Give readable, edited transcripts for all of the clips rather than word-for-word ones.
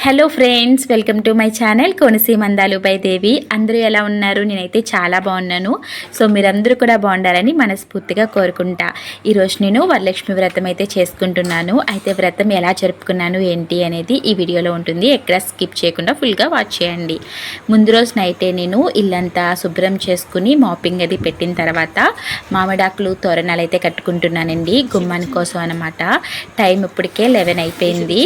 Hello friends, welcome to my channel Konaseema అందాలు by దేవి. అందరూ ఎలా ఉన్నారు? నేనైతే చాలా బాగున్నాను. సో మీరందరూ కూడా బాగుండాలని మనస్ఫూర్తిగా కోరుకుంటా. ఈరోజు నేను వరలక్ష్మి వ్రతం అయితే చేసుకుంటున్నాను. అయితే వ్రతం ఎలా జరుపుకున్నాను ఏంటి అనేది ఈ వీడియోలో ఉంటుంది. ఎక్కడ స్కిప్ చేయకుండా ఫుల్గా వాచ్ చేయండి. ముందు రోజు నైటే నేను ఇల్లంతా శుభ్రం చేసుకుని మాపింగ్ అది పెట్టిన తర్వాత మామిడాకులు తోరణాలు అయితే కట్టుకుంటున్నానండి, గుమ్మాని కోసం అనమాట. టైం ఇప్పటికే 11 అయిపోయింది.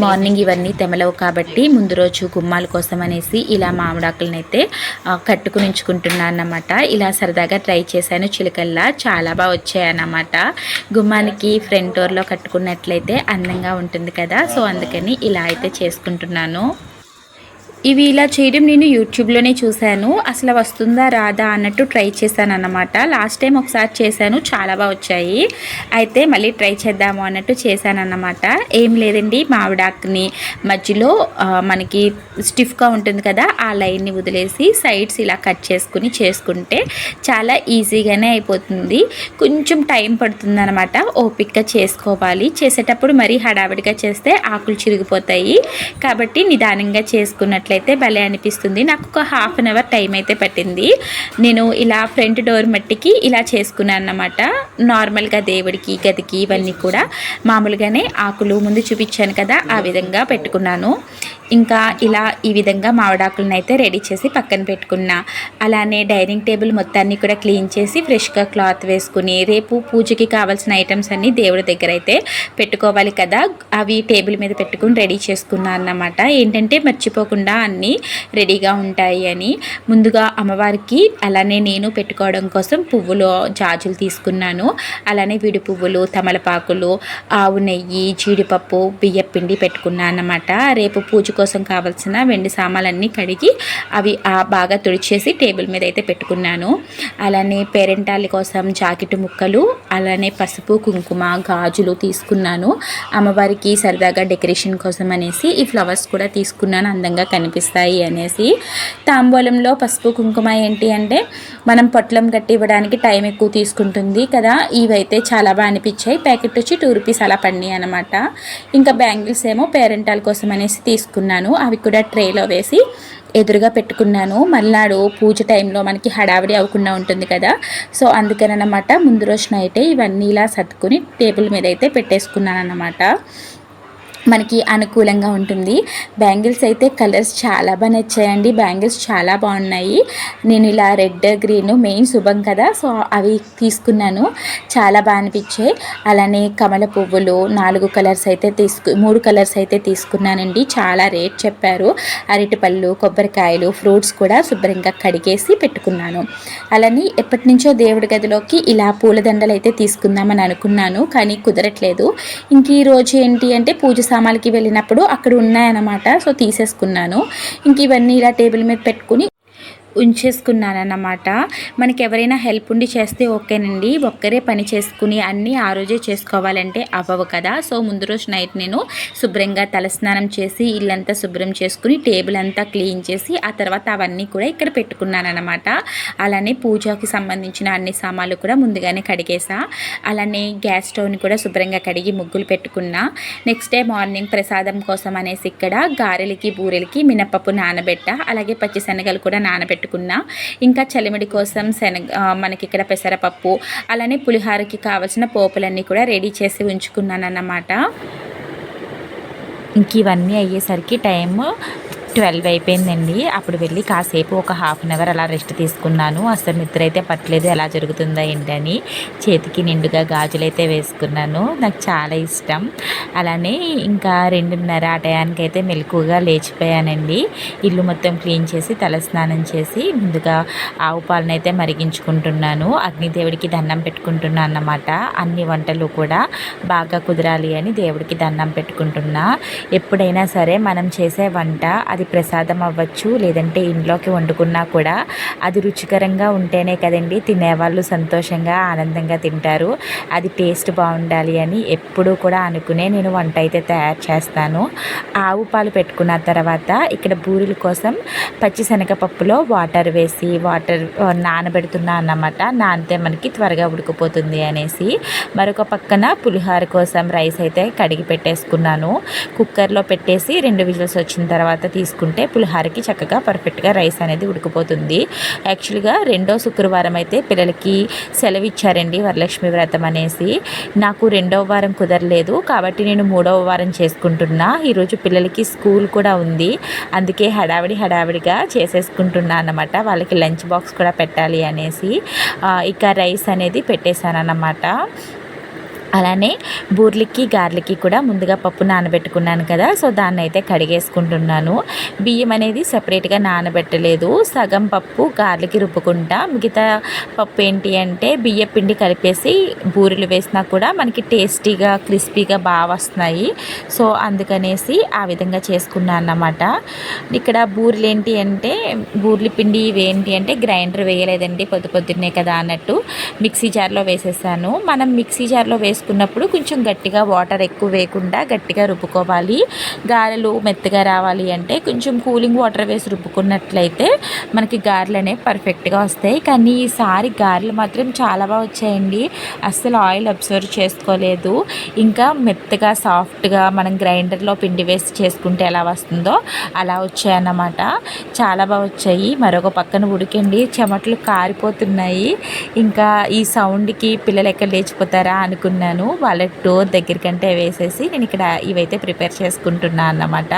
మార్నింగ్ ఇవన్నీ తెమలవు కాబట్టి ముందు రోజు గుమ్మాల కోసం అనేసి ఇలా మామిడాకులను అయితే కట్టుకుని ఉంచుకుంటున్నాను అన్నమాట. ఇలా సరదాగా ట్రై చేశాను. చిలుకల్లా చాలా బాగా వచ్చాయన్నమాట. గుమ్మానికి ఫ్రంట్ డోర్లో కట్టుకున్నట్లయితే అందంగా ఉంటుంది కదా, సో అందుకని ఇలా అయితే చేసుకుంటున్నాను. ఇవి ఇలా చేయడం నేను యూట్యూబ్లోనే చూశాను. అసలు వస్తుందా రాదా అన్నట్టు ట్రై చేశాను అన్నమాట. లాస్ట్ టైం ఒకసారి చేశాను, చాలా బాగా వచ్చాయి. అయితే మళ్ళీ ట్రై చేద్దాము అన్నట్టు చేశాను అన్నమాట. ఏం లేదండి, మామిడాకుని మధ్యలో మనకి స్టిఫ్గా ఉంటుంది కదా, ఆ లైన్ని వదిలేసి సైడ్స్ ఇలా కట్ చేసుకుంటే చాలా ఈజీగానే అయిపోతుంది. కొంచెం టైం పడుతుంది అనమాట, ఓపిక్గా చేసుకోవాలి. చేసేటప్పుడు మరీ హడావిడిగా చేస్తే ఆకులు చిరిగిపోతాయి. కాబట్టి నిదానంగా చేసుకున్నట్లయితే భలే అనిపిస్తుంది. నాకు ఒక హాఫ్ అన్ అవర్ టైం అయితే పట్టింది. నేను ఇలా ఫ్రంట్ డోర్ మట్టికి ఇలా చేసుకున్నాను అన్నమాట. నార్మల్గా దేవుడికి గదికి ఇవన్నీ కూడా మామూలుగానే ఆకులు ముందు చూపించాను కదా, ఆ విధంగా పెట్టుకున్నాను. ఇంకా ఇలా ఈ విధంగా మామిడాకులను అయితే రెడీ చేసి పక్కన పెట్టుకున్నా. అలానే డైనింగ్ టేబుల్ మొత్తాన్ని కూడా క్లీన్ చేసి ఫ్రెష్గా క్లాత్ వేసుకుని రేపు పూజకి కావాల్సిన ఐటమ్స్ అన్నీ దేవుడి దగ్గర అయితే పెట్టుకోవాలి కదా, అవి టేబుల్ మీద పెట్టుకుని రెడీ చేసుకున్నాను అన్నమాట. ఏంటంటే మర్చిపోకుండా అన్నీ రెడీగా ఉంటాయి అని. ముందుగా అమ్మవారికి అలానే నేను పెట్టుకోవడం కోసం పువ్వులు జాజులు తీసుకున్నాను. అలానే విడి పువ్వులు, తమలపాకులు, ఆవు నెయ్యి, జీడిపప్పు, బియ్యపిండి పెట్టుకున్నాను అన్నమాట. రేపు పూజ కోసం కావాల్సిన వెండి సామాన్లన్నీ కడిగి అవి బాగా తుడిచేసి టేబుల్ మీద అయితే పెట్టుకున్నాను. అలానే పేరెంటాలి కోసం జాకెట్ ముక్కలు, అలానే పసుపు, కుంకుమ, గాజులు తీసుకున్నాను. అమ్మవారికి సరదాగా డెకరేషన్ కోసం అనేసి ఈ ఫ్లవర్స్ కూడా తీసుకున్నాను, అందంగా కనిపిస్తాయి అనేసి. తాంబూలంలో పసుపు కుంకుమ ఏంటి అంటే మనం పొట్లం కట్టి ఇవ్వడానికి టైం ఎక్కువ తీసుకుంటుంది కదా, ఇవైతే చాలా బాగా అనిపించాయి. ప్యాకెట్ వచ్చి 2 రూపీస్ అలా పడినాయి అనమాట. ఇంకా బ్యాంగిల్స్ ఏమో పేరెంటాల కోసం అనేసి తీసుకున్నాను. అవి కూడా ట్రేలో వేసి ఎదురుగా పెట్టుకున్నాను. మర్నాడు పూజ టైంలో మనకి హడావిడి అవ్వకుండా ఉంటుంది కదా, సో అందుకనమాట ముందు రోజు నైటే ఇవన్నీ ఇలా సర్దుకుని టేబుల్ మీద అయితే పెట్టేసుకున్నాను అన్నమాట. మనకి అనుకూలంగా ఉంటుంది. బ్యాంగిల్స్ అయితే కలర్స్ చాలా బాగా నచ్చాయండి. బ్యాంగిల్స్ చాలా బాగున్నాయి. నేను ఇలా రెడ్, గ్రీన్ మెయిన్ శుభం కదా, సో అవి తీసుకున్నాను, చాలా బాగా అనిపించాయి. అలానే కమల పువ్వులు 3 కలర్స్ అయితే తీసుకున్నానండి. చాలా రేట్ చెప్పారు. అరటిపళ్ళు, కొబ్బరికాయలు, ఫ్రూట్స్ కూడా శుభ్రంగా కడిగేసి పెట్టుకున్నాను. అలానే ఎప్పటి నుంచో దేవుడి గదిలోకి ఇలా పూలదండలు అయితే తీసుకుందామని అనుకున్నాను, కానీ కుదరట్లేదు. ఇంక ఈ రోజు ఏంటి అంటే పూజ సామాన్లకి వెళ్ళినప్పుడు అక్కడ ఉన్నాయన్నమాట, సో తీసేసుకున్నాను. ఇంక ఇవన్నీ ఇలా టేబుల్ మీద పెట్టుకుని ఉంచేసుకున్నానన్నమాట. మనకి ఎవరైనా హెల్ప్ ఉండి చేస్తే ఓకేనండి, ఒక్కరే పని చేసుకుని అన్నీ ఆ రోజే చేసుకోవాలంటే అవ్వవు కదా. సో ముందు రోజు నైట్ నేను శుభ్రంగా తలస్నానం చేసి ఇల్లంతా శుభ్రం చేసుకుని టేబుల్ అంతా క్లీన్ చేసి ఆ తర్వాత అవన్నీ కూడా ఇక్కడ పెట్టుకున్నానన్నమాట. అలానే పూజకి సంబంధించిన అన్ని సామాన్లు కూడా ముందుగానే కడిగేసా. అలానే గ్యాస్ స్టవ్ని కూడా శుభ్రంగా కడిగి ముగ్గులు పెట్టుకున్నా. నెక్స్ట్ డే మార్నింగ్ ప్రసాదం కోసం అనేసి ఇక్కడ గారెలకి, బూరెలకి మినపప్పు నానబెట్ట, అలాగే పచ్చిశనగలు కూడా నానబెట్టుకున్నా. ఇంకా చలిమిడి కోసం మనకి ఇక్కడ పెసరపప్పు, అలానే పులిహారకి కావాల్సిన పోపులన్నీ కూడా రెడీ చేసి ఉంచుకున్నాను అన్నమాట. ఇంక ఇవన్నీ అయ్యేసరికి టైం 12 అయిపోయిందండి. అప్పుడు వెళ్ళి కాసేపు ఒక హాఫ్ అన్ అవర్ అలా రెస్ట్ తీసుకున్నాను. అసలు నిద్ర అయితే పట్టలేదు, ఎలా జరుగుతుందా ఏంటని. చేతికి నిండుగా గాజులు అయితే వేసుకున్నాను, నాకు చాలా ఇష్టం. అలానే ఇంకా 2:30 ఆ టయానికి అయితే మెలకువగా లేచిపోయానండి. ఇల్లు మొత్తం క్లీన్ చేసి తలస్నానం చేసి ముందుగా ఆవు పాలను అయితే మరిగించుకుంటున్నాను. అగ్నిదేవుడికి దండం పెట్టుకుంటున్నాను అన్నమాట. అన్ని వంటలు కూడా బాగా కుదరాలి అని దేవుడికి దండం పెట్టుకుంటున్నా. ఎప్పుడైనా సరే మనం చేసే వంట అది ప్రసాదం అవ్వచ్చు, లేదంటే ఇంట్లోకి వండుకున్నా కూడా అది రుచికరంగా ఉంటేనే కదండి తినేవాళ్ళు సంతోషంగా ఆనందంగా తింటారు. అది టేస్ట్ బాగుండాలి అని ఎప్పుడూ కూడా అనుకునే నేను వంట అయితే తయారు చేస్తాను. ఆవు పాలు పెట్టుకున్న తర్వాత ఇక్కడ బూరెల కోసం పచ్చిశనగపప్పులో వాటర్ వేసి నానబెడుతున్నా అన్నమాట. నానితే మనకి త్వరగా ఉడికిపోతుంది అనేసి. మరొక పక్కన పులిహోర కోసం రైస్ అయితే కడిగి పెట్టేసుకున్నాను. కుక్కర్లో పెట్టేసి 2 విజిల్స్ వచ్చిన తర్వాత తీసుకుంటే పులిహోరకి చక్కగా పర్ఫెక్ట్గా రైస్ అనేది ఉడికిపోతుంది. యాక్చువల్గా 2వ శుక్రవారం అయితే పిల్లలకి సెలవు ఇచ్చారండి వరలక్ష్మి వ్రతం అనేసి. నాకు 2వ వారం కుదరలేదు కాబట్టి నేను 3వ వారం చేసుకుంటున్నా. ఈరోజు పిల్లలకి స్కూల్ కూడా ఉంది, అందుకే హడావిడిగా చేసేసుకుంటున్నా అన్నమాట. వాళ్ళకి లంచ్ బాక్స్ కూడా పెట్టాలి అనేసి ఇక రైస్ అనేది పెట్టేశాను అన్నమాట. అలానే బూర్లకి గార్లకి కూడా ముందుగా పప్పు నానబెట్టుకున్నాను కదా, సో దాన్ని అయితే కడిగేసుకుంటున్నాను. బియ్యం అనేది సపరేట్గా నానబెట్టలేదు, సగం పప్పు గార్లకి రుబ్బుకుంటా. మిగతా పప్పు ఏంటి అంటే బియ్య పిండి కలిపేసి బూరెలు వేసినా కూడా మనకి టేస్టీగా క్రిస్పీగా బాగా వస్తున్నాయి. సో అందుకనేసి ఆ విధంగా చేసుకున్నాను అన్నమాట. ఇక్కడ బూరెలు ఏంటి అంటే బూర్లి పిండి ఇవేంటి అంటే గ్రైండర్ వేయలేదండి, పొద్దున్నే కదా అన్నట్టు మిక్సీ జార్లో వేసేసాను. మనం మిక్సీ జార్లో వేసుకున్నప్పుడు కొంచెం గట్టిగా వాటర్ ఎక్కువ వేయకుండా గట్టిగా రుబ్బుకోవాలి. గారెలు మెత్తగా రావాలి అంటే కొంచెం కూలింగ్ వాటర్ వేసి రుబ్బుకున్నట్లయితే మనకి గారెలు అనేవి పర్ఫెక్ట్గా వస్తాయి. కానీ ఈసారి గారెలు మాత్రం చాలా బాగా వచ్చాయండి. అస్సలు ఆయిల్ అబ్జర్వ్ చేసుకోలేదు. ఇంకా మెత్తగా సాఫ్ట్గా మనం గ్రైండర్లో పిండి వేసి చేసుకుంటే ఎలా వస్తుందో అలా వచ్చాయన్నమాట. చాలా బాగా వచ్చాయి. మరొక పక్కన ఉడికండి చెమటలు కారిపోతున్నాయి. ఇంకా ఈ సౌండ్కి పిల్లలు ఎక్కడ లేచిపోతారా అనుకున్నాను. వాళ్ళ డోర్ దగ్గరికంటే వేసేసి నేను ఇక్కడ ఇవైతే ప్రిపేర్ చేసుకుంటున్నాను అన్నమాట.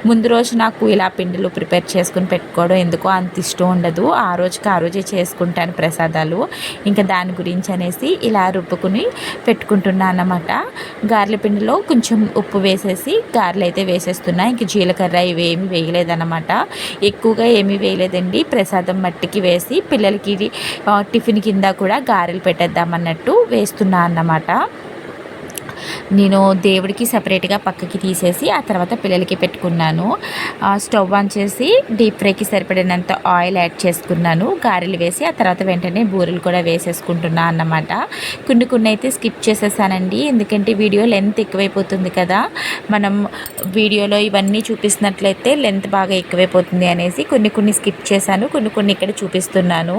ముందు రోజు నాకు ఇలా పిండిలు ప్రిపేర్ చేసుకుని పెట్టుకోవడం ఎందుకో అంత ఇష్టం ఉండదు. ఆ రోజే చేసుకుంటాను ప్రసాదాలు. ఇంకా దాని గురించి అనేసి ఇలా రుబ్బుకుని పెట్టుకుంటున్నాను అన్నమాట. గారెల పిండిలో కొంచెం ఉప్పు వేసేసి గారెలు అయితే వేసేస్తున్నా. ఇంక జీలకర్ర ఇవేమి వేయలేదన్నమాట. ఎక్కువగా ఏమీ వేయలేదండి, ప్రసాదం మట్టికి వేసి పిల్లలకి టిఫిన్ కింద కూడా గారెలు పెట్టేద్దామన్నట్టు వేస్తున్నా అన్నమాట. నేను దేవుడికి సపరేట్గా పక్కకి తీసేసి ఆ తర్వాత పిల్లలకి పెట్టుకున్నాను. స్టవ్ ఆన్ చేసి డీప్ ఫ్రైకి సరిపడినంత ఆయిల్ యాడ్ చేసుకున్నాను. గారెలు వేసి ఆ తర్వాత వెంటనే బూరెలు కూడా వేసేసుకుంటున్నా అన్నమాట. కొన్ని అయితే స్కిప్ చేసేసానండి, ఎందుకంటే వీడియో లెంత్ ఎక్కువైపోతుంది కదా. మనం వీడియోలో ఇవన్నీ చూపిస్తున్నట్లయితే లెంత్ బాగా ఎక్కువైపోతుంది అనేసి కొన్ని స్కిప్ చేశాను. కొన్ని ఇక్కడ చూపిస్తున్నాను.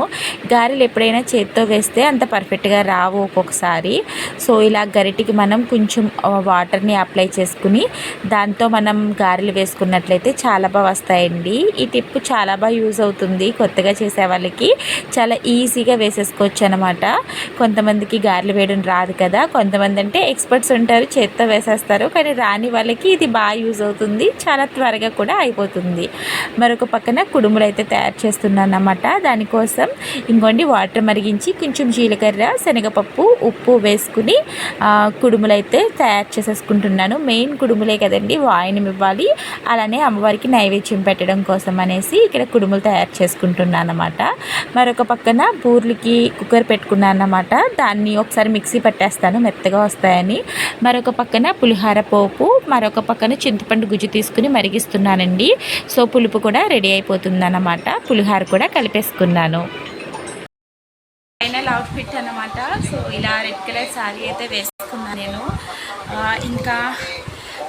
గారెలు ఎప్పుడైనా చేత్తో వేస్తే అంత పర్ఫెక్ట్గా రావు ఒక్కొక్కసారి. సో ఇలా గరిటికి మనం కొంచెం వాటర్ని అప్లై చేసుకుని దాంతో మనం గారెలు వేసుకున్నట్లయితే చాలా బాగా వస్తాయండి. ఈ టిప్ చాలా బాగా యూజ్ అవుతుంది కొత్తగా చేసే వాళ్ళకి. చాలా ఈజీగా వేసేసుకోవచ్చు అనమాట. కొంతమందికి గారెలు వేయడం రాదు కదా, కొంతమంది అంటే ఎక్స్పర్ట్స్ ఉంటారు చేత్తో వేసేస్తారు. కానీ రాని వాళ్ళకి ఇది బాగా యూజ్ అవుతుంది, చాలా త్వరగా కూడా అయిపోతుంది. మరొక పక్కన కుడుములు అయితే తయారు చేస్తున్నాను అన్నమాట. దానికోసం ఇంకోండి వాటర్ మరిగించి కొంచెం జీలకర్ర శనగపప్పు ఉప్పు వేసుకుని కుడుములు అయితే తయారు చేసేసుకుంటున్నాను. మెయిన్ కుడుములే కదండి, వాయినం ఇవ్వాలి. అలానే అమ్మవారికి నైవేద్యం పెట్టడం కోసం అనేసి ఇక్కడ కుడుములు తయారు చేసుకుంటున్నాను అన్నమాట. మరొక పక్కన బూర్లకి కుక్కర్ పెట్టుకున్నాను అన్నమాట. దాన్ని ఒకసారి మిక్సీ పట్టేస్తాను మెత్తగా వస్తాయని. మరొక పక్కన పులిహోర పోపు, మరొక పక్కన చింతపండు గుజ్జు తీసుకుని మరిగిస్తున్నానండి. సో పులుపు కూడా రెడీ అయిపోతుంది అన్నమాట. పులిహోర కూడా కలిపేసుకున్నాను. ఫైనల్ అవుట్ఫిట్ అన్నమాట. సో ఇలా రెడ్ కలర్ శారీ అయితే వేసుకున్నాను నేను. ఇంకా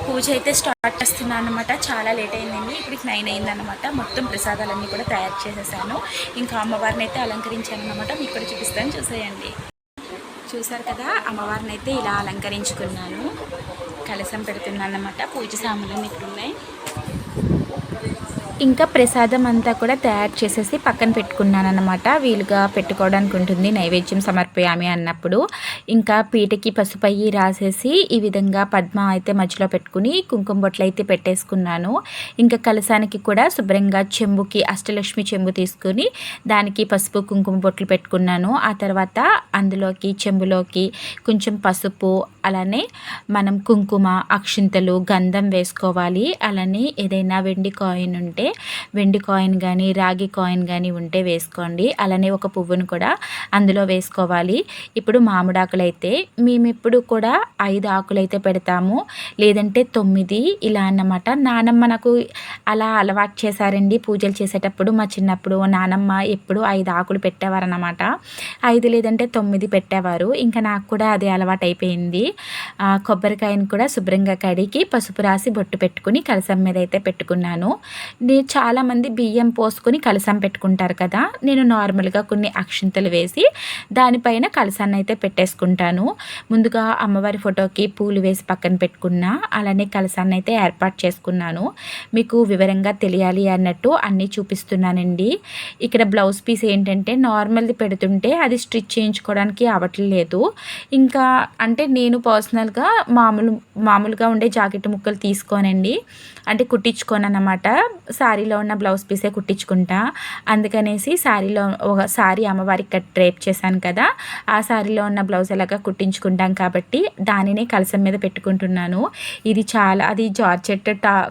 పూజ అయితే స్టార్ట్ చేస్తున్నాను అనమాట. చాలా లేట్ అయిందండి, ఇప్పటికి 9 అయిందనమాట. మొత్తం ప్రసాదాలన్నీ కూడా తయారు చేసేసాను. ఇంకా అమ్మవారిని అయితే అలంకరించాను అనమాట. మీకు కూడా చూపిస్తాను, చూసేయండి. చూసారు కదా, అమ్మవారిని అయితే ఇలా అలంకరించుకున్నాను. కలశం పెడుతున్నాను అన్నమాట. పూజ సామాన్లు ఇక్కడ ఉన్నాయి. ఇంకా ప్రసాదం అంతా కూడా తయారు చేసేసి పక్కన పెట్టుకున్నాను అన్నమాట. వీలుగా పెట్టుకోవడానికి ఉంటుంది నైవేద్యం సమర్పయామి అన్నప్పుడు. ఇంకా పీటకి పసుపు అయ్యి రాసేసి ఈ విధంగా పద్మ అయితే మధ్యలో పెట్టుకుని కుంకుమ బొట్లు అయితే పెట్టేసుకున్నాను. ఇంకా కలశానికి కూడా శుభ్రంగా చెంబుకి అష్టలక్ష్మి చెంబు తీసుకుని దానికి పసుపు కుంకుమ బొట్లు పెట్టుకున్నాను. ఆ తర్వాత అందులోకి చెంబులోకి కొంచెం పసుపు, అలానే మనం కుంకుమ, అక్షింతలు, గంధం వేసుకోవాలి. అలానే ఏదైనా వెండి కాయిన్ ఉంటే వెండి కాయిన్ కానీ రాగి కాయిన్ కానీ ఉంటే వేసుకోండి. అలానే ఒక పువ్వును కూడా అందులో వేసుకోవాలి. ఇప్పుడు మామిడాకులు అయితే మేము ఇప్పుడు కూడా 5 ఆకులు అయితే పెడతాము, లేదంటే 9 ఇలా అన్నమాట. నానమ్మ నాకు అలా అలవాటు చేశారండి పూజలు చేసేటప్పుడు. మా చిన్నప్పుడు నానమ్మ ఎప్పుడు 5 ఆకులు పెట్టేవారనమాట. 5 లేదంటే 9 పెట్టేవారు. ఇంకా నాకు కూడా అదే అలవాటు అయిపోయింది. కొబ్బరికాయను కూడా శుభ్రంగా కడిగి పసుపు రాసి బొట్టు పెట్టుకుని కలసం మీద అయితే పెట్టుకున్నాను. చాలామంది బియ్యం పోసుకొని కలసం పెట్టుకుంటారు కదా, నేను నార్మల్గా కొన్ని అక్షింతలు వేసి దానిపైన కలసాన్ని అయితే పెట్టేసుకుంటాను. ముందుగా అమ్మవారి ఫోటోకి పూలు వేసి పక్కన పెట్టుకున్నా, అలానే కలసాన్ని అయితే ఏర్పాటు చేసుకున్నాను. మీకు వివరంగా తెలియాలి అన్నట్టు అన్నీ చూపిస్తున్నానండి. ఇక్కడ బ్లౌజ్ పీస్ ఏంటంటే నార్మల్ది పెడుతుంటే అది స్టిచ్ చేయించుకోవడానికి అవ్వట్లేదు. ఇంకా అంటే నేను పర్సనల్గా మామూలుగా ఉండే జాకెట్ ముక్కలు తీసుకోనండి, అంటే కుట్టించుకోనన్నమాట. శారీలో ఉన్న బ్లౌజ్ పీసే కుట్టించుకుంటా. అందుకనేసి శారీలో ఒక శారీ అమ్మవారికి డ్రేప్ చేశాను కదా, ఆ శారీలో ఉన్న బ్లౌజ్ ఎలాగా కుట్టించుకుంటాం కాబట్టి దానినే కలసం మీద పెట్టుకుంటున్నాను. ఇది అది జార్జెట్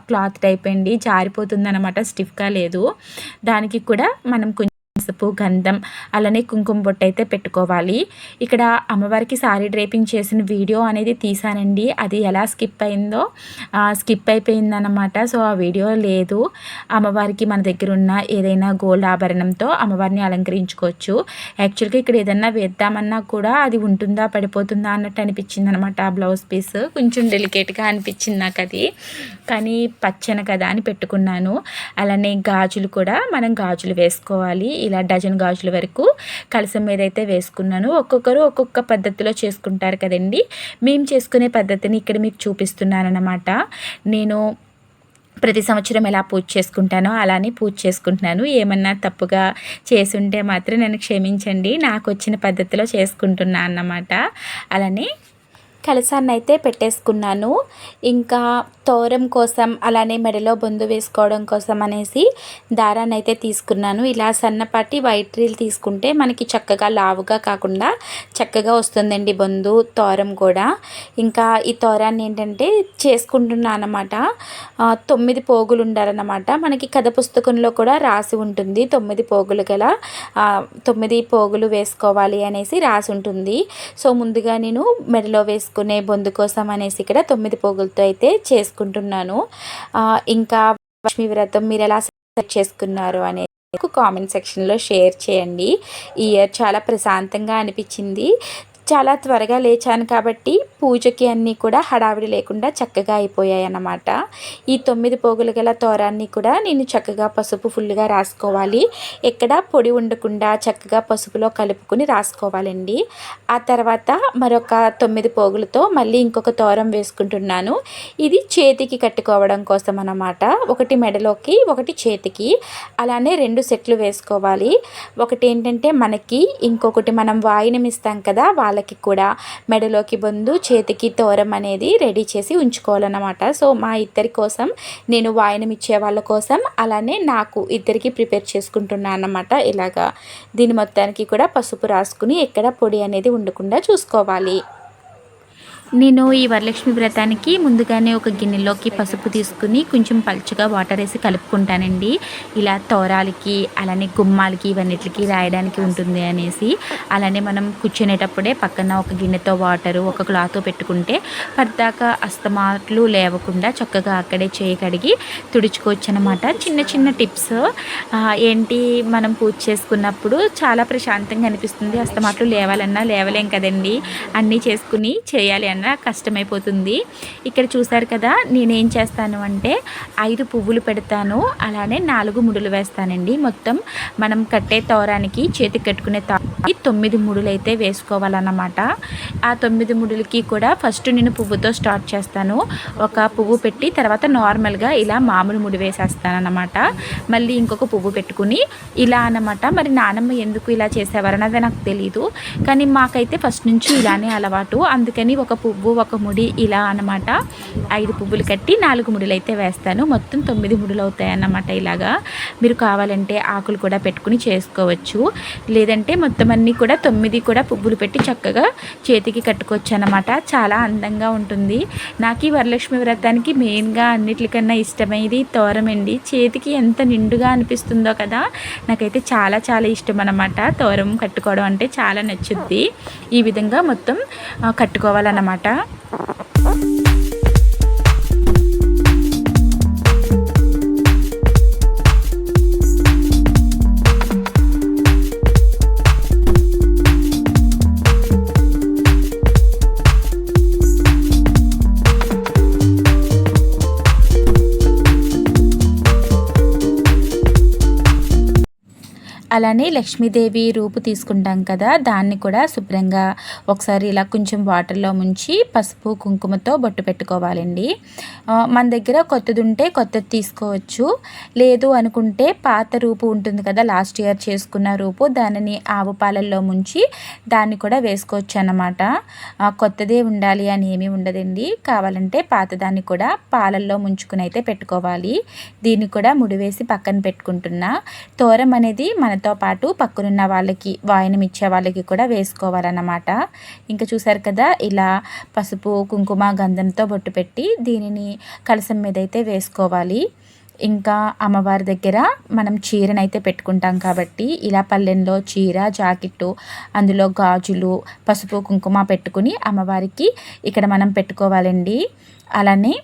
క్లాత్ టైప్ అండి, జారిపోతుంది అనమాట, స్టిఫ్గా లేదు. దానికి కూడా మనం పసుపు, గంధం, అలానే కుంకుమ బొట్టు అయితే పెట్టుకోవాలి. ఇక్కడ అమ్మవారికి సారీ డ్రేపింగ్ చేసిన వీడియో అనేది తీసానండి, అది ఎలా స్కిప్ అయిపోయిందన్నమాట. సో ఆ వీడియో లేదు. అమ్మవారికి మన దగ్గర ఉన్న ఏదైనా గోల్డ్ ఆభరణంతో అమ్మవారిని అలంకరించుకోవచ్చు. యాక్చువల్గా ఇక్కడ ఏదన్నా వేద్దామన్నా కూడా అది ఉంటుందా పడిపోతుందా అన్నట్టు అనిపించింది అనమాట. ఆ బ్లౌజ్ పీస్ కొంచెం డెలికేట్గా అనిపించింది నాకు అది, కానీ పచ్చన కదా అని పెట్టుకున్నాను. అలానే గాజులు కూడా మనం గాజులు వేసుకోవాలి. ఇలా డజన్ గాజుల వరకు కలసం మీద అయితే వేసుకున్నాను. ఒక్కొక్కరు ఒక్కొక్క పద్ధతిలో చేసుకుంటారు కదండి, మేము చేసుకునే పద్ధతిని ఇక్కడ మీకు చూపిస్తున్నాను అన్నమాట. నేను ప్రతి సంవత్సరం ఎలా పూజ చేసుకుంటానో అలానే పూజ చేసుకుంటున్నాను. ఏమన్నా తప్పుగా చేసుంటే మాత్రం నన్ను క్షమించండి, నాకు వచ్చిన పద్ధతిలో చేసుకుంటున్నాను అన్నమాట. అలానే కలసాన్ని అయితే పెట్టేసుకున్నాను. ఇంకా తోరం కోసం అలానే మెడలో బొందు వేసుకోవడం కోసం అనేసి దారాన్ని అయితే తీసుకున్నాను. ఇలా సన్నపాటి వైట్ రీల్ తీసుకుంటే మనకి చక్కగా లావుగా కాకుండా చక్కగా వస్తుందండి బొందు, తోరం కూడా. ఇంకా ఈ తోరాన్ని ఏంటంటే చేసుకుంటున్నాను అన్నమాట. 9 పోగులు ఉండాలన్నమాట. మనకి కథ పుస్తకంలో కూడా రాసి ఉంటుంది 9 పోగులు గల 9 పోగులు వేసుకోవాలి అనేసి రాసి ఉంటుంది. సో ముందుగా నేను మెడలో వేసుకునే బొందు కోసం అనేసి ఇక్కడ 9 పోగులతో అయితే చేసుకుంటున్నాను. ఇంకా లక్ష్మీ వ్రతం మీరు ఎలా సెలెక్ట్ చేసుకున్నారు అనేది కామెంట్ సెక్షన్లో షేర్ చేయండి. ఈ ఇయర్ చాలా ప్రశాంతంగా అనిపించింది. చాలా త్వరగా లేచాను కాబట్టి పూజకి అన్నీ కూడా హడావిడి లేకుండా చక్కగా అయిపోయాయి అన్నమాట. ఈ 9 పోగులు గల తోరాన్ని కూడా నేను చక్కగా పసుపు ఫుల్గా రాసుకోవాలి. ఎక్కడ పొడి ఉండకుండా చక్కగా పసుపులో కలుపుకుని రాసుకోవాలండి. ఆ తర్వాత మరొక 9 పోగులతో మళ్ళీ ఇంకొక తోరం వేసుకుంటున్నాను. ఇది చేతికి కట్టుకోవడం కోసం అన్నమాట. ఒకటి మెడలోకి, ఒకటి చేతికి, అలానే 2 సెట్లు వేసుకోవాలి. ఒకటి ఏంటంటే మనకి, ఇంకొకటి మనం వాయినం ఇస్తాం కదా వాళ్ళకి కూడా మెడలోకి బొందు, చేతికి తోరం అనేది రెడీ చేసి ఉంచుకోవాలన్నమాట. సో మా ఇద్దరి కోసం, నేను వాయినం ఇచ్చే వాళ్ళ కోసం, అలానే నాకు ఇద్దరికి ప్రిపేర్ చేసుకుంటున్నాను అన్నమాట. ఇలాగా దీని మొత్తానికి కూడా పసుపు రాసుకుని ఎక్కడ పొడి అనేది ఉండకుండా చూసుకోవాలి. నేను ఈ వరలక్ష్మి వ్రతానికి ముందుగానే ఒక గిన్నెలోకి పసుపు తీసుకుని కొంచెం పలుచగా వాటర్ వేసి కలుపుకుంటానండి. ఇలా తోరాలకి అలానే గుమ్మాలకి ఇవన్నిటికి రాయడానికి ఉంటుంది అనేసి. అలానే మనం కూర్చునేటప్పుడే పక్కన ఒక గిన్నెతో వాటరు, ఒక క్లాత్ పెట్టుకుంటే పద్దాకా అస్తమాట్లు లేవకుండా చక్కగా అక్కడే చేయి కడిగి తుడుచుకోవచ్చు అనమాట. చిన్న చిన్న టిప్స్ ఏంటి, మనం పూజ చేసుకున్నప్పుడు చాలా ప్రశాంతంగా అనిపిస్తుంది. అస్తమాట్లు లేవాలన్నా లేవలేం కదండి, అన్నీ చేసుకుని చేయాలి కష్టమైపోతుంది. ఇక్కడ చూసారు కదా, నేనేం చేస్తాను అంటే 5 పువ్వులు పెడతాను, అలానే 4 ముడులు వేస్తానండి. మొత్తం మనం కట్టే తోరానికి, చేతికి కట్టుకునే తోరానికి 9 ముడులు అయితే వేసుకోవాలన్నమాట. ఆ 9 ముడులకి కూడా ఫస్ట్ నేను పువ్వుతో స్టార్ట్ చేస్తాను. ఒక పువ్వు పెట్టి తర్వాత నార్మల్గా ఇలా మామూలు ముడి వేసేస్తాను అన్నమాట. మళ్ళీ ఇంకొక పువ్వు పెట్టుకుని ఇలా అన్నమాట. మరి నానమ్మ ఎందుకు ఇలా చేసేవారన్నది నాకు తెలీదు, కానీ మాకైతే ఫస్ట్ నుంచి ఇలానే అలవాటు. అందుకని ఒక పువ్వు, ఒక ముడి ఇలా అన్నమాట. 5 పువ్వులు కట్టి 4 ముడులు అయితే వేస్తాను. మొత్తం 9 ముడులు అవుతాయి అన్నమాట. ఇలాగా మీరు కావాలంటే ఆకులు కూడా పెట్టుకుని చేసుకోవచ్చు, లేదంటే మొత్తం అన్నీ కూడా 9 కూడా పువ్వులు పెట్టి చక్కగా చేతికి కట్టుకోవచ్చు అన్నమాట. చాలా అందంగా ఉంటుంది. నాకు ఈ వరలక్ష్మి వ్రతానికి మెయిన్గా అన్నిటికన్నా ఇష్టమైనది తోరం అండి. చేతికి ఎంత నిండుగా అనిపిస్తుందో కదా, నాకైతే చాలా చాలా ఇష్టం అన్నమాట. తోరం కట్టుకోవడం అంటే చాలా నచ్చుద్ది. ఈ విధంగా మొత్తం కట్టుకోవాలన్నమాట. అలానే లక్ష్మీదేవి రూపు తీసుకుంటాం కదా, దాన్ని కూడా శుభ్రంగా ఒకసారి ఇలా కొంచెం వాటర్లో ముంచి పసుపు కుంకుమతో బొట్టు పెట్టుకోవాలండి. మన దగ్గర కొత్తది ఉంటే కొత్తది తీసుకోవచ్చు, లేదు అనుకుంటే పాత రూపు ఉంటుంది కదా, లాస్ట్ ఇయర్ చేసుకున్న రూపు, దానిని ఆవు పాలల్లో ముంచి దాన్ని కూడా వేసుకోవచ్చు అన్నమాట. కొత్తదే ఉండాలి అని ఏమీ ఉండదండి, కావాలంటే పాతదాన్ని కూడా పాలల్లో ముంచుకుని అయితే పెట్టుకోవాలి. దీన్ని కూడా ముడివేసి పక్కన పెట్టుకుంటున్నా. తోరం అనేది మనతో పాటు పక్కనున్న వాళ్ళకి వాయనం ఇచ్చే వాళ్ళకి కూడా వేసుకోవాలన్నమాట. ఇంకా చూసారు కదా, ఇలా పసుపు కుంకుమ గంధంతో బొట్టు పెట్టి దీనిని కలసం మీద అయితే వేసుకోవాలి. ఇంకా అమ్మవారి దగ్గర మనం చీరనైతే పెట్టుకుంటాం కాబట్టి ఇలా పల్లెంలో చీర జాకెట్టు, అందులో గాజులు, పసుపు కుంకుమ పెట్టుకుని అమ్మవారికి ఇక్కడ మనం పెట్టుకోవాలండి. అలానే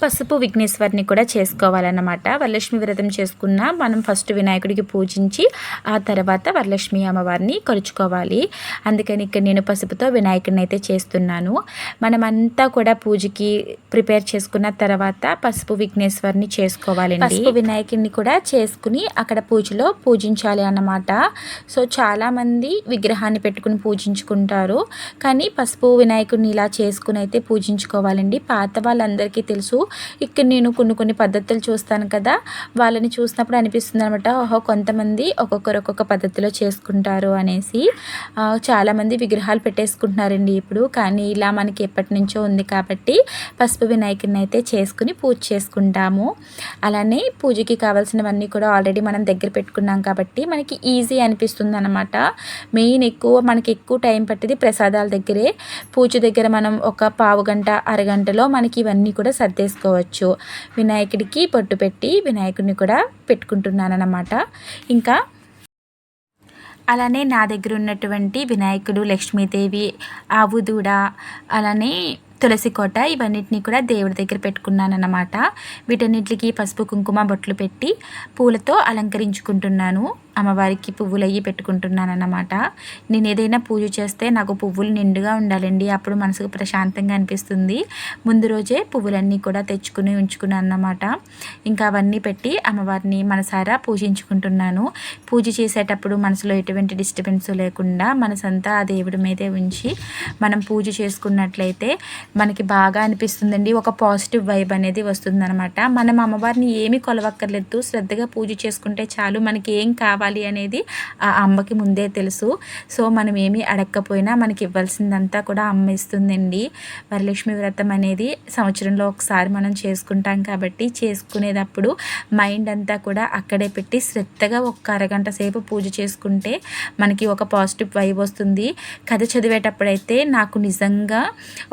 పసుపు విఘ్నేశ్వరిని కూడా చేసుకోవాలన్నమాట. వరలక్ష్మి వ్రతం చేసుకున్న మనం ఫస్ట్ వినాయకుడికి పూజించి ఆ తర్వాత వరలక్ష్మి అమ్మవారిని కొలుచుకోవాలి. అందుకని ఇక్కడ నేను పసుపుతో వినాయకుడిని అయితే చేస్తున్నాను. మనమంతా కూడా పూజకి ప్రిపేర్ చేసుకున్న తర్వాత పసుపు విఘ్నేశ్వరిని చేసుకోవాలండి. పసుపు వినాయకుడిని కూడా చేసుకుని అక్కడ పూజలో పూజించాలి అన్నమాట. సో చాలామంది విగ్రహాన్ని పెట్టుకుని పూజించుకుంటారు, కానీ పసుపు వినాయకుడిని ఇలా చేసుకుని అయితే పూజించుకోవాలండి. పాత వాళ్ళందరికీ తెలుసు. ఇక్కడ నేను కొన్ని పద్ధతులు చూస్తాను కదా, వాళ్ళని చూసినప్పుడు అనిపిస్తుంది అనమాట, ఓహో కొంతమంది ఒక్కొక్కరు ఒక్కొక్క పద్ధతిలో చేసుకుంటారు అనేసి. చాలామంది విగ్రహాలు పెట్టేసుకుంటున్నారండి ఇప్పుడు, కానీ ఇలా మనకి ఎప్పటి నుంచో ఉంది కాబట్టి పసుపు వినాయకుడిని అయితే చేసుకుని పూజ చేసుకుంటాము. అలానే పూజకి కావాల్సినవన్నీ కూడా ఆల్రెడీ మనం దగ్గర పెట్టుకున్నాం కాబట్టి మనకి ఈజీ అనిపిస్తుంది అనమాట. మెయిన్ మనకి ఎక్కువ టైం పట్టేది ప్రసాదాల దగ్గరే. పూజ దగ్గర మనం ఒక పావు గంట అరగంటలో మనకి ఇవన్నీ కూడా సర్దేసుకోవచ్చు. వినాయకుడికి పొట్టు పెట్టి వినాయకుడిని కూడా పెట్టుకుంటున్నాను అన్నమాట. ఇంకా అలానే నా దగ్గర ఉన్నటువంటి వినాయకుడు, లక్ష్మీదేవి, ఆవు దూడ, అలానే తులసి కోట, ఇవన్నిటిని కూడా దేవుడి దగ్గర పెట్టుకున్నాను అన్నమాట. వీటన్నిటికి పసుపు కుంకుమ బొట్లు పెట్టి పూలతో అలంకరించుకుంటున్నాను. అమ్మవారికి పువ్వులు అయ్యి పెట్టుకుంటున్నాను అన్నమాట. నేను ఏదైనా పూజ చేస్తే నాకు పువ్వులు నిండుగా ఉండాలండి, అప్పుడు మనసుకు ప్రశాంతంగా అనిపిస్తుంది. ముందు రోజే పువ్వులన్నీ కూడా తెచ్చుకుని ఉంచుకున్నాను అన్నమాట. ఇంకా అవన్నీ పెట్టి అమ్మవారిని మనసారా పూజించుకుంటున్నాను. పూజ చేసేటప్పుడు మనసులో ఎటువంటి డిస్టర్బెన్స్ లేకుండా మనసంతా ఆ దేవుడి మీదే ఉంచి మనం పూజ చేసుకున్నట్లయితే మనకి బాగా అనిపిస్తుందండి. ఒక పాజిటివ్ వైబ్ అనేది వస్తుందన్నమాట. మనం అమ్మవారిని ఏమీ కొలవక్కర్లేదు, శ్రద్ధగా పూజ చేసుకుంటే చాలు. మనకి ఏం కావాలి అనేది ఆ అమ్మకి ముందే తెలుసు. సో మనం ఏమీ అడగకపోయినా మనకి ఇవ్వాల్సిందంతా కూడా అమ్మ ఇస్తుందండి. వరలక్ష్మి వ్రతం అనేది సంవత్సరంలో ఒకసారి మనం చేసుకుంటాం కాబట్టి చేసుకునేటప్పుడు మైండ్ అంతా కూడా అక్కడే పెట్టి శ్రద్ధగా ఒక అరగంట సేపు పూజ చేసుకుంటే మనకి ఒక పాజిటివ్ వైబ్ వస్తుంది. కథ చదివేటప్పుడైతే నాకు నిజంగా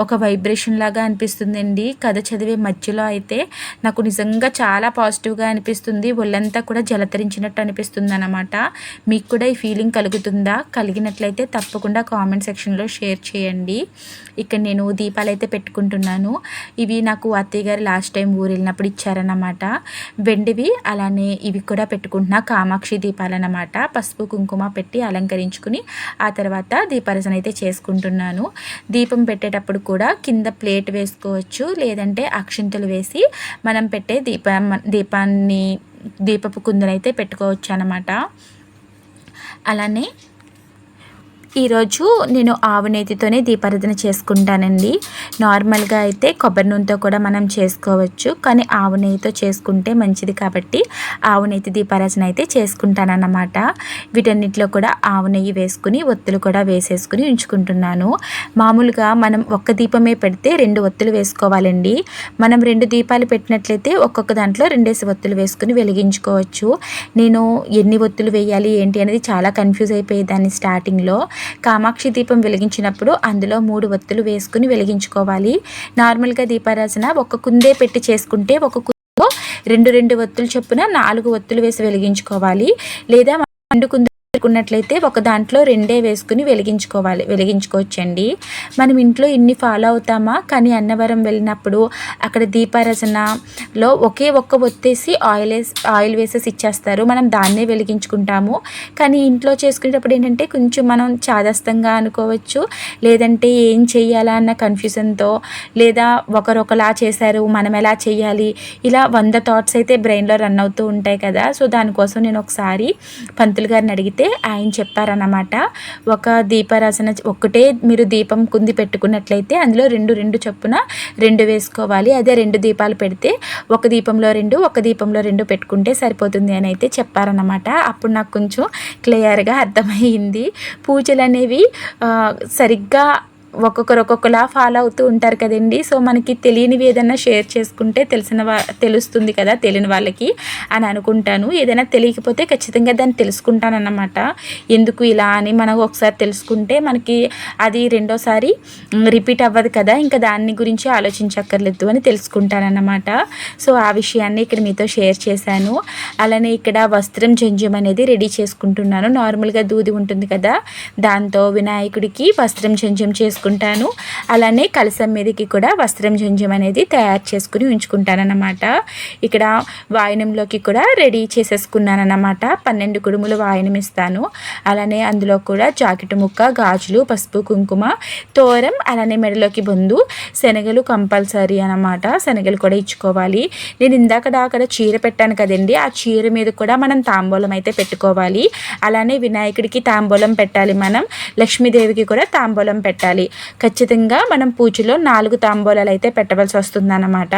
ఒక వైబ్రేషన్ లాగా అనిపిస్తుందండి. కథ చదివే మధ్యలో అయితే నాకు నిజంగా చాలా పాజిటివ్గా అనిపిస్తుంది. ఒళ్ళంతా కూడా జలతరించినట్టు అనిపిస్తుంది అన్నమాట. మీకు కూడా ఈ ఫీలింగ్ కలుగుతుందా? కలిగినట్లయితే తప్పకుండా కామెంట్ సెక్షన్లో షేర్ చేయండి. ఇక్కడ నేను దీపాలు అయితే పెట్టుకుంటున్నాను. ఇవి నాకు అత్తయ్య గారు లాస్ట్ టైం ఊరు వెళ్ళినప్పుడు ఇచ్చారన్నమాట, వెండివి. అలానే ఇవి కూడా పెట్టుకుంటున్నా, కామాక్షి దీపాలు అన్నమాట. పసుపు కుంకుమ పెట్టి అలంకరించుకుని ఆ తర్వాత దీపారసన అయితే చేసుకుంటున్నాను. దీపం పెట్టేటప్పుడు కూడా కింద ప్లేట్ వేసుకోవచ్చు, లేదంటే అక్షింతలు వేసి మనం పెట్టే దీపాన్ని దీపపు కుందునైతే పెట్టుకోవచ్చు అన్నమాట. అలానే ఈరోజు నేను ఆవు నేతితోనే దీపారాధన చేసుకుంటానండి. నార్మల్గా అయితే కొబ్బరి నూనెతో కూడా మనం చేసుకోవచ్చు, కానీ ఆవు నెయ్యితో చేసుకుంటే మంచిది కాబట్టి ఆవు నెయ్యి దీపారాధన అయితే చేసుకుంటానన్నమాట. వీటన్నిటిలో కూడా ఆవు నెయ్యి వేసుకుని ఒత్తులు కూడా వేసేసుకుని ఉంచుకుంటున్నాను. మామూలుగా మనం ఒక్క దీపమే పెడితే 2 ఒత్తులు వేసుకోవాలండి. మనం 2 దీపాలు పెట్టినట్లయితే ఒక్కొక్క దాంట్లో 2 ఒత్తులు వేసుకుని వెలిగించుకోవచ్చు. నేను ఎన్ని ఒత్తులు వేయాలి ఏంటి అనేది చాలా కన్ఫ్యూజ్ అయిపోయేదాన్ని స్టార్టింగ్లో. కామాక్షి దీపం వెలిగించినప్పుడు అందులో 3 ఒత్తులు వేసుకుని వెలిగించుకోవాలి. నార్మల్గా దీపారాధన ఒక కుందే పెట్టి చేసుకుంటే ఒక కుందో 2 ఒత్తులు చొప్పున 4 ఒత్తులు వేసి వెలిగించుకోవాలి. లేదా 2 కుందులు పెట్టుకున్నట్లయితే ఒక దాంట్లో రెండే వేసుకుని వెలిగించుకోవచ్చండి. మనం ఇంట్లో ఇన్ని ఫాలో అవుతామా, కానీ అన్నవరం వెళ్ళినప్పుడు అక్కడ దీపారాధనలో ఒకే ఒక్క ఒత్తేసి ఆయిల్ వేసేసి ఇచ్చేస్తారు. మనం దాన్నే వెలిగించుకుంటాము. కానీ ఇంట్లో చేసుకునేటప్పుడు ఏంటంటే కొంచెం మనం చాదస్తంగా అనుకోవచ్చు, లేదంటే ఏం చేయాలా అన్న కన్ఫ్యూజన్తో, లేదా ఒకలా చేశారు మనం ఎలా చేయాలి, ఇలా 100 థాట్స్ అయితే బ్రెయిన్లో రన్ అవుతూ ఉంటాయి కదా. సో దానికోసం నేను ఒకసారి పంతులు గారిని అడిగితే ఆయన చెప్పారన్నమాట, ఒక దీపారాధన ఒక్కటే మీరు దీపం కుంది పెట్టుకున్నట్లయితే అందులో రెండు చొప్పున 2 వేసుకోవాలి. అదే 2 దీపాలు పెడితే ఒక దీపంలో 2 ఒక దీపంలో 2 పెట్టుకుంటే సరిపోతుంది అని అయితే చెప్పారన్నమాట. అప్పుడు నాకు కొంచెం క్లియర్గా అర్థమైంది. పూజలు అనేవి సరిగ్గా ఒక్కొక్కలా ఫాలో అవుతూ ఉంటారు కదండి. సో మనకి తెలియనివి ఏదైనా షేర్ చేసుకుంటే తెలుస్తుంది కదా తెలియని వాళ్ళకి అని అనుకుంటాను. ఏదైనా తెలియకపోతే ఖచ్చితంగా దాన్ని తెలుసుకుంటానన్నమాట. ఎందుకు ఇలా అని మనం ఒకసారి తెలుసుకుంటే మనకి అది రెండోసారి రిపీట్ అవ్వదు కదా, ఇంకా దాన్ని గురించి ఆలోచించక్కర్లేదు అని తెలుసుకుంటానన్నమాట. సో ఆ విషయాన్ని ఇక్కడ మీతో షేర్ చేశాను. అలానే ఇక్కడ వస్త్రం జంజం అనేది రెడీ చేసుకుంటున్నాను. నార్మల్గా దూది ఉంటుంది కదా, దాంతో వినాయకుడికి వస్త్రం జంజం చేసుకుంటాను. అలానే కలసం మీదకి కూడా వస్త్రం జంజం అనేది తయారు చేసుకుని ఉంచుకుంటానన్నమాట. ఇక్కడ వాయనంలోకి కూడా రెడీ చేసేసుకున్నానన్నమాట. 12 కుడుములు వాయనం ఇస్తాను. అలానే అందులో కూడా జాకెట్ ముక్క, గాజులు, పసుపు, కుంకుమ, తోరం, అలానే మెడలోకి బొందు, శనగలు కంపల్సరీ అన్నమాట. శనగలు కూడా ఇచ్చుకోవాలి. నేను అక్కడ చీర పెట్టాను కదండి, ఆ చీర మీద కూడా మనం తాంబూలం అయితే పెట్టుకోవాలి. అలానే వినాయకుడికి తాంబూలం పెట్టాలి, మనం లక్ష్మీదేవికి కూడా తాంబూలం పెట్టాలి. ఖచ్చితంగా మనం పూజలో 4 తాంబూలాలు అయితే పెట్టవలసి వస్తుందన్నమాట.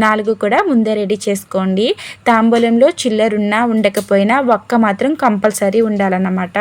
4 కూడా ముందే రెడీ చేసుకోండి. తాంబూలంలో చిల్లరున్నా ఉండకపోయినా ఒక్క మాత్రం కంపల్సరీ ఉండాలన్నమాట.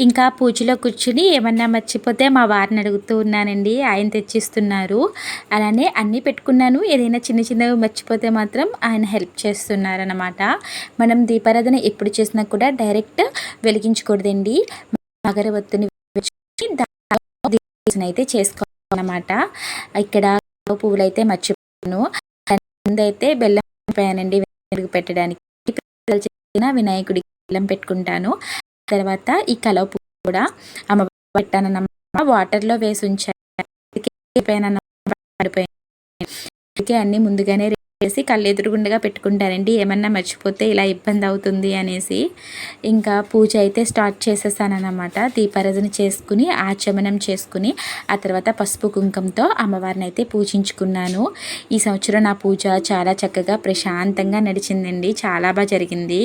ఇంకా పూజలో కూర్చుని ఏమన్నా మర్చిపోతే మా వారిని అడుగుతూ ఉన్నానండి, ఆయన తెచ్చిస్తున్నారు. అలానే అన్నీ పెట్టుకున్నాను, ఏదైనా చిన్నవి మర్చిపోతే మాత్రం ఆయన హెల్ప్ చేస్తున్నారన్నమాట. మనం దీపారాధన ఎప్పుడు చేసినా కూడా డైరెక్ట్ వెలిగించకూడదండి. అగరవత్తిని అయితే చేసుకోవాలన్నమాట. ఇక్కడ పువ్వులు అయితే మర్చిపోయాను. ముందైతే బెల్లం పోయానండి పెట్టడానికి. వినాయకుడికి బెల్లం పెట్టుకుంటాను. తర్వాత ఈ కలవ పువ్వు కూడా అమ్మ పెట్టానన్నమాట. వాటర్లో వేసి ఉంచాను. అన్నీ ముందుగానే వేసి కళ్ళు ఎదురుగుండగా పెట్టుకుంటానండి, ఏమన్నా మర్చిపోతే ఇలా ఇబ్బంది అవుతుంది అనేసి. ఇంకా పూజ అయితే స్టార్ట్ చేసేసానన్నమాట. దీపారాధన చేసుకుని ఆచమనం చేసుకుని ఆ తర్వాత పసుపు కుంకంతో అమ్మవారిని అయితే పూజించుకున్నాను. ఈ సంవత్సరం నా పూజ చాలా చక్కగా ప్రశాంతంగా నడిచిందండి, చాలా బాగా జరిగింది.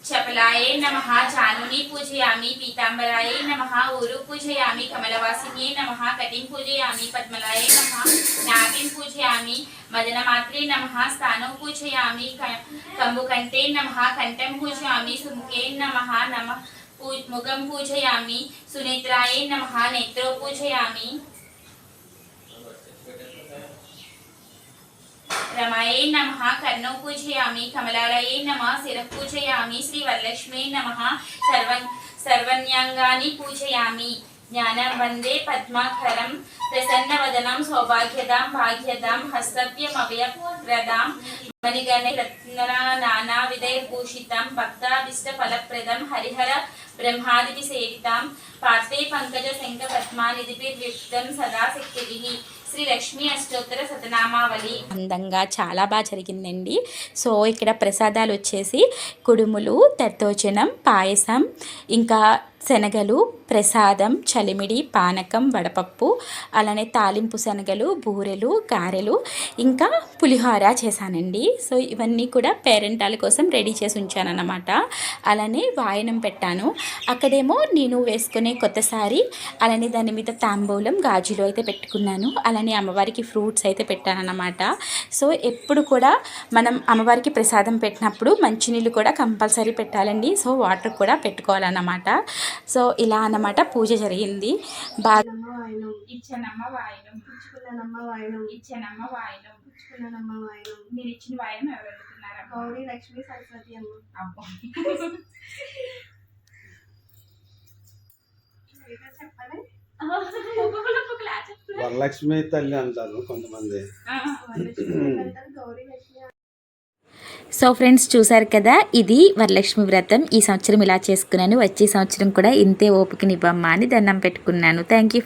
चपलाये नमः चानुनी पूजयामि पीतांबराये नमः ऊरु पूजयामि कमलवासिन्ये नमः कटिं पूजयामि पद्मलाये नमः नागिं पूजयामि मदनमात्रे नमः स्थानं पूजयामि कंबुकंटे नमः कंठं पूजयामि सुमुखे नमः मुखं पूजयामि सुनेत्राये नमः नेत्रो पूजयामि రమాయే నమః కర్ణో పూజయామి కమలాలయే నమః శిరః పూజయామి శ్రీ వరలక్ష్మీ నమః సర్వన్యాంగాని పూజయామి జ్ఞానం వందే పద్మాకరం ప్రసన్నవదనం సౌభాగ్యదాం భాగ్యదాం హస్తవ్యమభయప్రదాం మణిగణ రత్న విదయభూషితం భక్తాభిష్ట ఫలప్రదం హరిహర బ్రహ్మాదివి సేవితాం పార్తే పంకజ శంఖ పద్మానిధిభిర్యుక్తం సదాశక్తిభిః శ్రీ లక్ష్మీ అష్టోత్తర శతనామావళి. అందంగా చాలా బాగా జరిగిందండి. సో ఇక్కడ ప్రసాదాలు వచ్చేసి కుడుములు, దద్దోజనం, పాయసం, ఇంకా శనగలు, ప్రసాదం, చలిమిడి, పానకం, వడపప్పు, అలానే తాలింపు శనగలు, బూరెలు, గారెలు, ఇంకా పులిహోర చేశానండి. సో ఇవన్నీ కూడా పేరెంటాల కోసం రెడీ చేసి ఉంచానన్నమాట. అలానే వాయనం పెట్టాను. అక్కడేమో నేను వేసుకునే కొత్త సారీ, అలానే దాని మీద తాంబూలం గాజులు అయితే పెట్టుకున్నాను. అలానే అమ్మవారికి ఫ్రూట్స్ అయితే పెట్టానన్నమాట. సో ఎప్పుడు కూడా మనం అమ్మవారికి ప్రసాదం పెట్టినప్పుడు మంచినీళ్ళు కూడా కంపల్సరీ పెట్టాలండి. సో వాటర్ కూడా పెట్టుకోవాలన్నమాట. సో ఇలా అన్నమాట పూజ జరిగింది. బాగా మీరు ఇచ్చిన వాయనం ఎవరు అడుగుతున్నారా? గౌరీ లక్ష్మి సరస్వతి అమ్మ. చెప్పాలి వరలక్ష్మి తల్లి అంటారు కొంతమంది. గౌరీ లక్ష్మి. సో ఫ్రెండ్స్ చూసారు కదా, ఇది వరలక్ష్మి వ్రతం. ఈ సంవత్సరం ఇలా చేసుకున్నాను. వచ్చే సంవత్సరం కూడా ఇంతే ఓపికనివ్వమ్మా అని దండం పెట్టుకున్నాను. Thank you.